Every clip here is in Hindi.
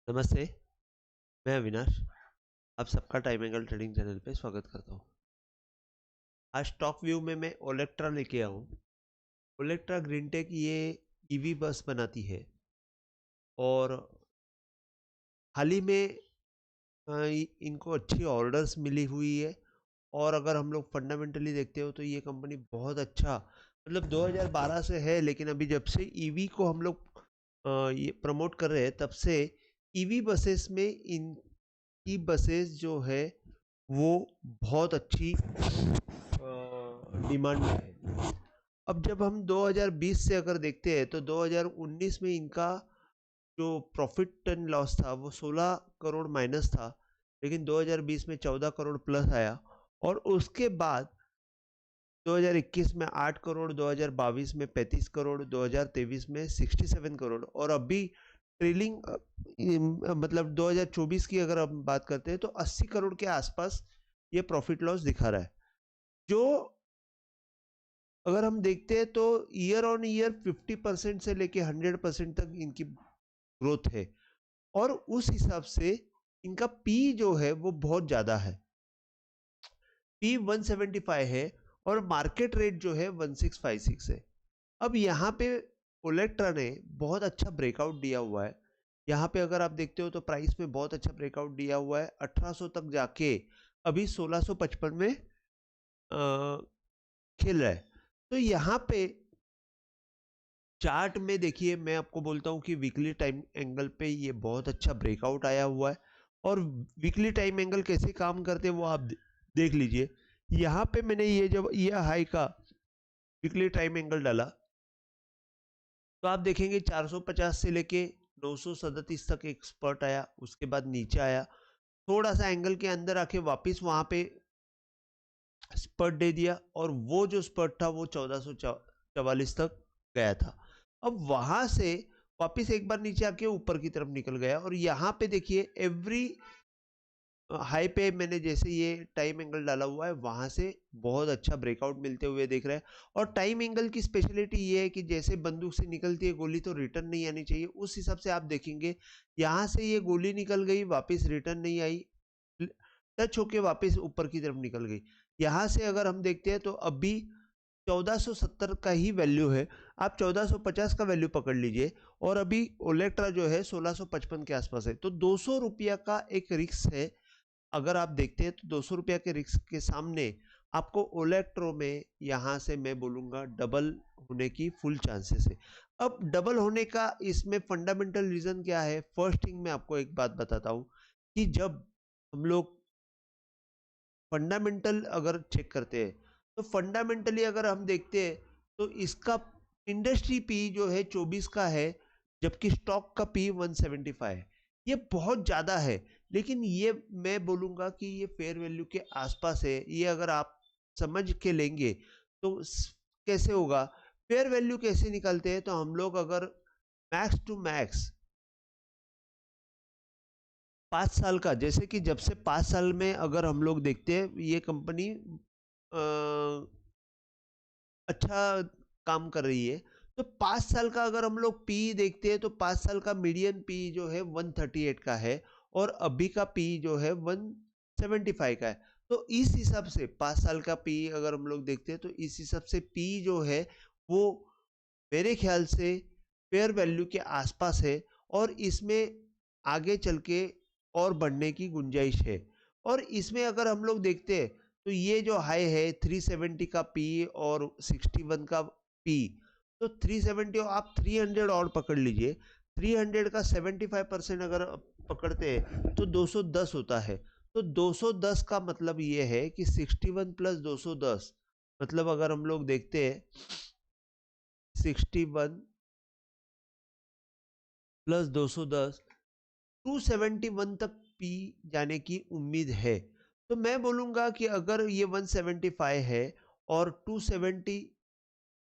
नमस्ते, मैं अविनाश। आप सबका टाइम एंगल ट्रेडिंग चैनल पे स्वागत करता हूँ। आज स्टॉक व्यू में मैं ओलेक्ट्रा लेके आया हूँ। ओलेक्ट्रा ग्रीन टेक ये ईवी बस बनाती है और हाल ही में इनको अच्छी ऑर्डर्स मिली हुई है। और अगर हम लोग फंडामेंटली देखते हो तो ये कंपनी बहुत अच्छा, मतलब 2012 से है, लेकिन अभी जब से ईवी को हम लोग ये प्रमोट कर रहे हैं तब से ईवी बसेस में इनकी बसेस जो है वो बहुत अच्छी डिमांड में है। अब जब हम 2020 से अगर देखते हैं तो 2019 में इनका जो प्रॉफिट एंड लॉस था वो 16 करोड़ माइनस था, लेकिन 2020 में 14 करोड़ प्लस आया। और उसके बाद 2021 में 8 करोड़, 2022 में 35 करोड़, 2023 में 67 करोड़, और अभी ट्रेलिंग मतलब 2024 की अगर हम बात करते हैं तो 80 करोड़ के आसपास ये प्रॉफिट लॉस दिखा रहा है। जो अगर हम देखते हैं तो ईयर ऑन ईयर 50% से लेके 100% तक इनकी ग्रोथ है, और उस हिसाब से इनका पी जो है वो बहुत ज्यादा है। पी 175 है और मार्केट रेट जो है 1656 है। अब यहाँ पे ओलेक्ट्रा ने बहुत अच्छा ब्रेकआउट दिया हुआ है। यहाँ पे अगर आप देखते हो तो प्राइस में बहुत अच्छा ब्रेकआउट दिया हुआ है, 1800 तक जाके अभी 1655 में खेल रहा है। तो यहाँ पे चार्ट में देखिए, मैं आपको बोलता हूँ कि वीकली टाइम एंगल पे ये बहुत अच्छा ब्रेकआउट आया हुआ है। और वीकली टाइम एंगल कैसे काम करते हैं वो आप देख लीजिए। यहाँ पे मैंने ये जब ये हाई का वीकली टाइम एंगल डाला तो आप देखेंगे 450 से लेके 937 तक एक स्पर्ट आया, उसके बाद नीचे आया, थोड़ा सा एंगल के अंदर आके वापस वहां पे स्पर्ट दे दिया, और वो जो स्पर्ट था वो 1444 तक गया था। अब वहां से वापस एक बार नीचे आके ऊपर की तरफ निकल गया, और यहाँ पे देखिए एवरी हाई पे मैंने जैसे ये टाइम एंगल डाला हुआ है वहां से बहुत अच्छा ब्रेकआउट मिलते हुए देख रहे हैं। और टाइम एंगल की स्पेशलिटी ये है कि जैसे बंदूक से निकलती है गोली तो रिटर्न नहीं आनी चाहिए, उस हिसाब से आप देखेंगे यहाँ से ये गोली निकल गई, वापस रिटर्न नहीं आई, टच होके वापस ऊपर की तरफ निकल गई। यहाँ से अगर हम देखते हैं तो अभी 1470 का ही वैल्यू है, आप 1450 का वैल्यू पकड़ लीजिए, और अभी ओलेक्ट्रा जो है 1655 के आसपास है, तो 200 रुपया का एक रिस्क है। अगर आप देखते हैं तो 200 रुपया के रिस्क के सामने आपको ओलेक्ट्रो में यहाँ से मैं बोलूँगा डबल होने की फुल चांसेस है। अब डबल होने का इसमें फंडामेंटल रीज़न क्या है? फर्स्ट थिंग मैं आपको एक बात बताता हूँ कि जब हम लोग फंडामेंटल अगर चेक करते हैं तो फंडामेंटली अगर हम देखते हैं तो इसका इंडस्ट्री पी जो है 24 का है, जबकि स्टॉक का पी 175 है। ये बहुत ज़्यादा है, लेकिन ये मैं बोलूँगा कि ये फेयर वैल्यू के आसपास है। ये अगर आप समझ के लेंगे तो कैसे होगा? फेयर वैल्यू कैसे निकलते हैं? तो हम लोग अगर मैक्स टू मैक्स 5 साल का, जैसे कि जब से 5 साल में अगर हम लोग देखते हैं ये कंपनी अच्छा काम कर रही है, तो 5 साल का अगर हम लोग पी देखते हैं तो 5 साल का मीडियन पी जो है 138 का है, और अभी का पी जो है 175 का है। तो इस हिसाब से 5 साल का पी अगर हम लोग देखते हैं तो इस हिसाब से पी जो है वो मेरे ख्याल से फेयर वैल्यू के आसपास है, और इसमें आगे चल के और बढ़ने की गुंजाइश है। और इसमें अगर हम लोग देखते हैं तो ये जो हाई है 370 का पी और 61 का पी, तो 370 आप 300 और पकड़ लीजिए, 300 का 75% अगर पकड़ते हैं तो 210 होता है। तो 210 का मतलब ये है कि 61 प्लस 210, मतलब अगर हम लोग देखते हैं 61 प्लस 210, 271 तक पी जाने की उम्मीद है। तो मैं बोलूंगा कि अगर ये 175 है और 270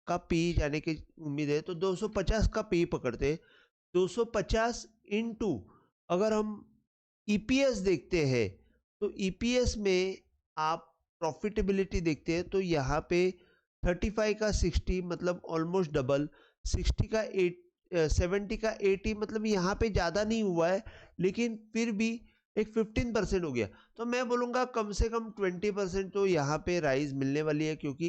का पी जाने की उम्मीद है तो 250 का पी पकड़ते। 250 इंटू अगर हम ईपीएस देखते हैं तो ईपीएस में आप प्रॉफिटेबिलिटी देखते हैं तो यहाँ पे 35 का 60 मतलब ऑलमोस्ट डबल, 60 का 70 का 80, मतलब यहाँ पे ज़्यादा नहीं हुआ है, लेकिन फिर भी एक 15% हो गया। तो मैं बोलूँगा कम से कम 20% तो यहाँ पे राइज मिलने वाली है, क्योंकि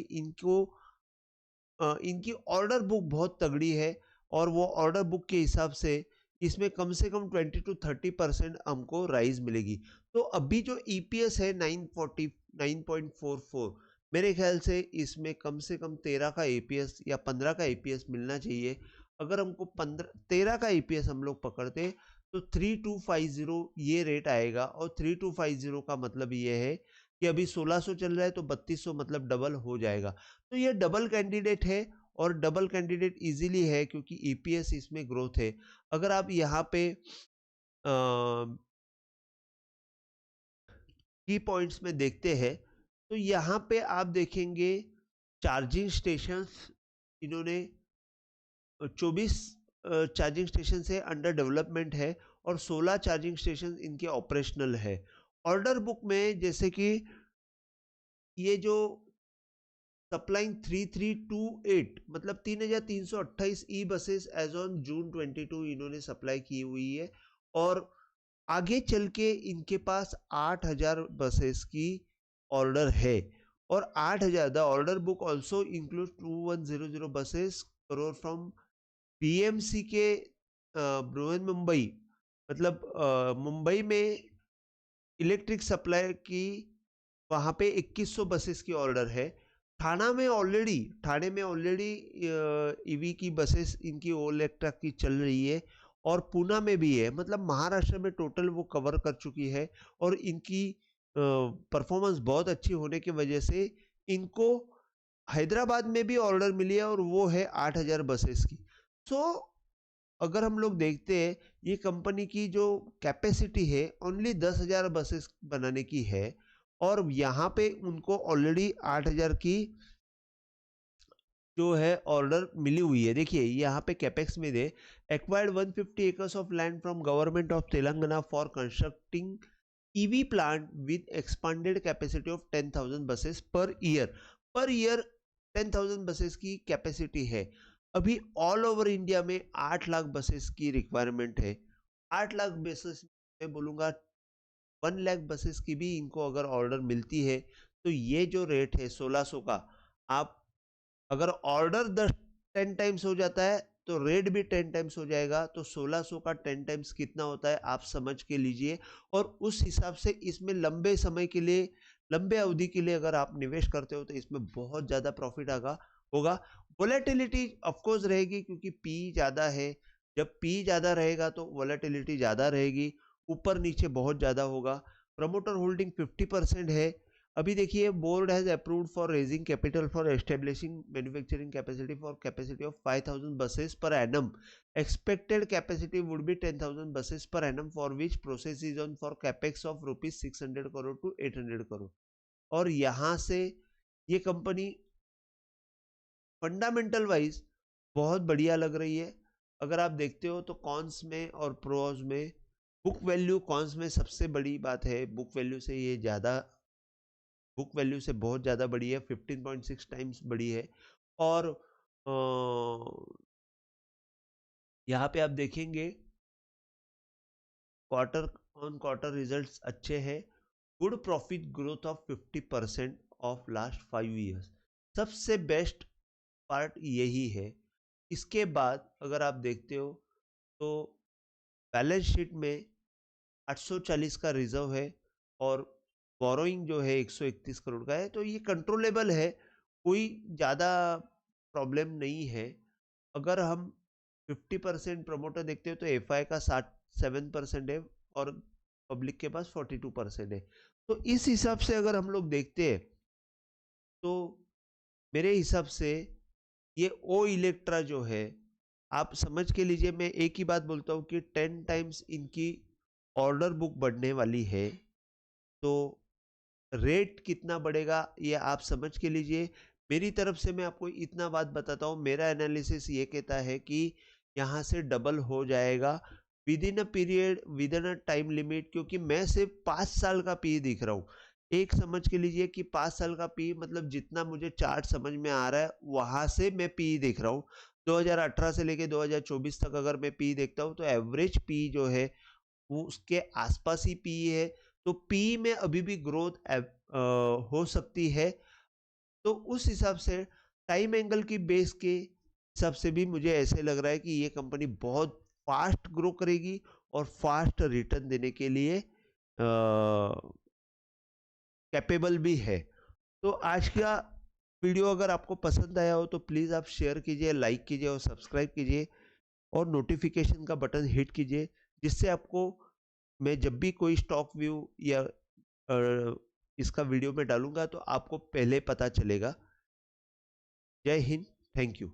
इनकी ऑर्डर बुक बहुत तगड़ी है, और वो ऑर्डर बुक के हिसाब से इसमें कम से कम 20 to 30% हमको राइज मिलेगी। तो अभी जो ईपीएस है 9.44, मेरे ख्याल से इसमें कम से कम 13 का ईपीएस या 15 का ईपीएस मिलना चाहिए। अगर हमको 13 का ईपीएस हम लोग पकड़ते तो 3250 ये रेट आएगा, और 3250 का मतलब ये है कि अभी 1600 चल रहा है तो 3200, मतलब डबल हो जाएगा। तो ये डबल कैंडिडेट है, और डबल कैंडिडेट इजीली है क्योंकि ईपीएस इसमें ग्रोथ है। अगर आप यहाँ पे की पॉइंट्स में देखते हैं तो यहाँ पे आप देखेंगे चार्जिंग स्टेशंस, इन्होंने 24 चार्जिंग स्टेशन है अंडर डेवलपमेंट है, और 16 चार्जिंग स्टेशन इनके ऑपरेशनल है। ऑर्डर बुक में जैसे कि ये जो सप्लाइंग 3328, मतलब 3328 e buses as on June 22 इन्होंने सप्लाई की हुई है, और आगे चल के इनके पास 8000 बसेस की ऑर्डर है, और 8000 the order book also include 2100 buses crore from BMC के बृहन मुंबई, मतलब मुंबई में इलेक्ट्रिक सप्लाई की वहाँ पे 2100 बसेस की ऑर्डर है। ठाणे में ऑलरेडी ईवी की बसेस इनकी ओल इलेक्ट्रिक की चल रही है, और पूना में भी है, मतलब महाराष्ट्र में टोटल वो कवर कर चुकी है, और इनकी परफॉर्मेंस बहुत अच्छी होने की वजह से इनको हैदराबाद में भी ऑर्डर मिली है, और वो है 8000 बसेस की। सो अगर हम लोग देखते हैं ये कंपनी की जो कैपेसिटी है ओनली 10,000 बसेस बनाने की है, और यहाँ पे उनको ऑलरेडी 8,000 की जो है ऑर्डर मिली हुई है। देखिए यहाँ पे कैपेक्स में दे acquired 150 acres of land from government of Telangana for constructing EV plant with expanded capacity of 10,000 buses per year 10,000 buses की कैपेसिटी है। अभी ऑल ओवर इंडिया में 8 लाख बसेस की रिक्वायरमेंट है। 8 लाख बसेस मैं बोलूँगा 1 लाख बसेस की भी इनको अगर ऑर्डर मिलती है तो ये जो रेट है 1600 का, आप अगर ऑर्डर 10 टाइम्स हो जाता है तो रेट भी 10 टाइम्स हो जाएगा, तो 1600 का 10 टाइम्स कितना होता है आप समझ के लीजिए, और उस हिसाब से इसमें लंबे समय के लिए, लंबे अवधि के लिए अगर आप निवेश करते हो तो इसमें बहुत ज़्यादा प्रॉफिट होगा। वोलेटिलिटी ऑफकोर्स रहेगी क्योंकि पी ज़्यादा है, जब पी ज़्यादा रहेगा तो वोलेटिलिटी ज़्यादा रहेगी, ऊपर नीचे बहुत ज़्यादा होगा। प्रमोटर होल्डिंग 50% है। अभी देखिए board has approved for raising capital for establishing manufacturing capacity of 5000 buses per annum. Expected capacity would be 10,000 buses per annum for which process is on for capex of ₹600 crore to 800 crore. और यहाँ से ये कंपनी फंडामेंटल वाइज बहुत बढ़िया लग रही है। अगर आप देखते हो तो कॉन्स में और प्रोज में बुक वैल्यू, कॉन्स में सबसे बड़ी बात है बुक वैल्यू से ये ज़्यादा, बुक वैल्यू से बहुत ज़्यादा बड़ी है, 15.6 टाइम्स बड़ी है। और यहाँ पे आप देखेंगे क्वार्टर ऑन क्वार्टर रिजल्ट्स अच्छे हैं। Good profit growth of 50% of last 5 years, सबसे बेस्ट पार्ट यही है। इसके बाद अगर आप देखते हो तो बैलेंस शीट में 840 का रिजर्व है, और बोरोइंग जो है 131 करोड़ का है, तो ये कंट्रोलेबल है, कोई ज़्यादा प्रॉब्लम नहीं है। अगर हम 50% प्रमोटर देखते हो तो एफआई का 7% है, और पब्लिक के पास 42% है। तो इस हिसाब से अगर हम लोग देखते हैं तो मेरे हिसाब से ये ओ इलेक्ट्रा जो है, आप समझ के लीजिए, मैं एक ही बात बोलता हूँ कि 10 टाइम्स इनकी ऑर्डर बुक बढ़ने वाली है, तो रेट कितना बढ़ेगा ये आप समझ के लीजिए। मेरी तरफ से मैं आपको इतना बात बताता हूँ, मेरा एनालिसिस ये कहता है कि यहाँ से डबल हो जाएगा with in a period, with in a time limit, क्योंकि मैं सिर्फ 5 साल का पी दिख रहा हूँ। एक समझ के लीजिए कि 5 साल का पी, मतलब जितना मुझे चार्ट समझ में आ रहा है वहां से मैं पी देख रहा हूँ। 2018 से लेके 2024 तक अगर मैं पी देखता हूँ तो एवरेज पी जो है वो उसके आसपास ही पी है। तो पी में अभी भी ग्रोथ हो सकती है। तो उस हिसाब से टाइम एंगल की बेस के हिसाब से भी मुझे ऐसे लग रहा है कि ये कंपनी बहुत फास्ट ग्रो करेगी और फास्ट रिटर्न देने के लिए कैपेबल भी है। तो आज का वीडियो अगर आपको पसंद आया हो तो प्लीज़ आप शेयर कीजिए, लाइक कीजिए और सब्सक्राइब कीजिए और नोटिफिकेशन का बटन हिट कीजिए, जिससे आपको मैं जब भी कोई स्टॉक व्यू या इसका वीडियो में डालूंगा तो आपको पहले पता चलेगा। जय हिंद, थैंक यू।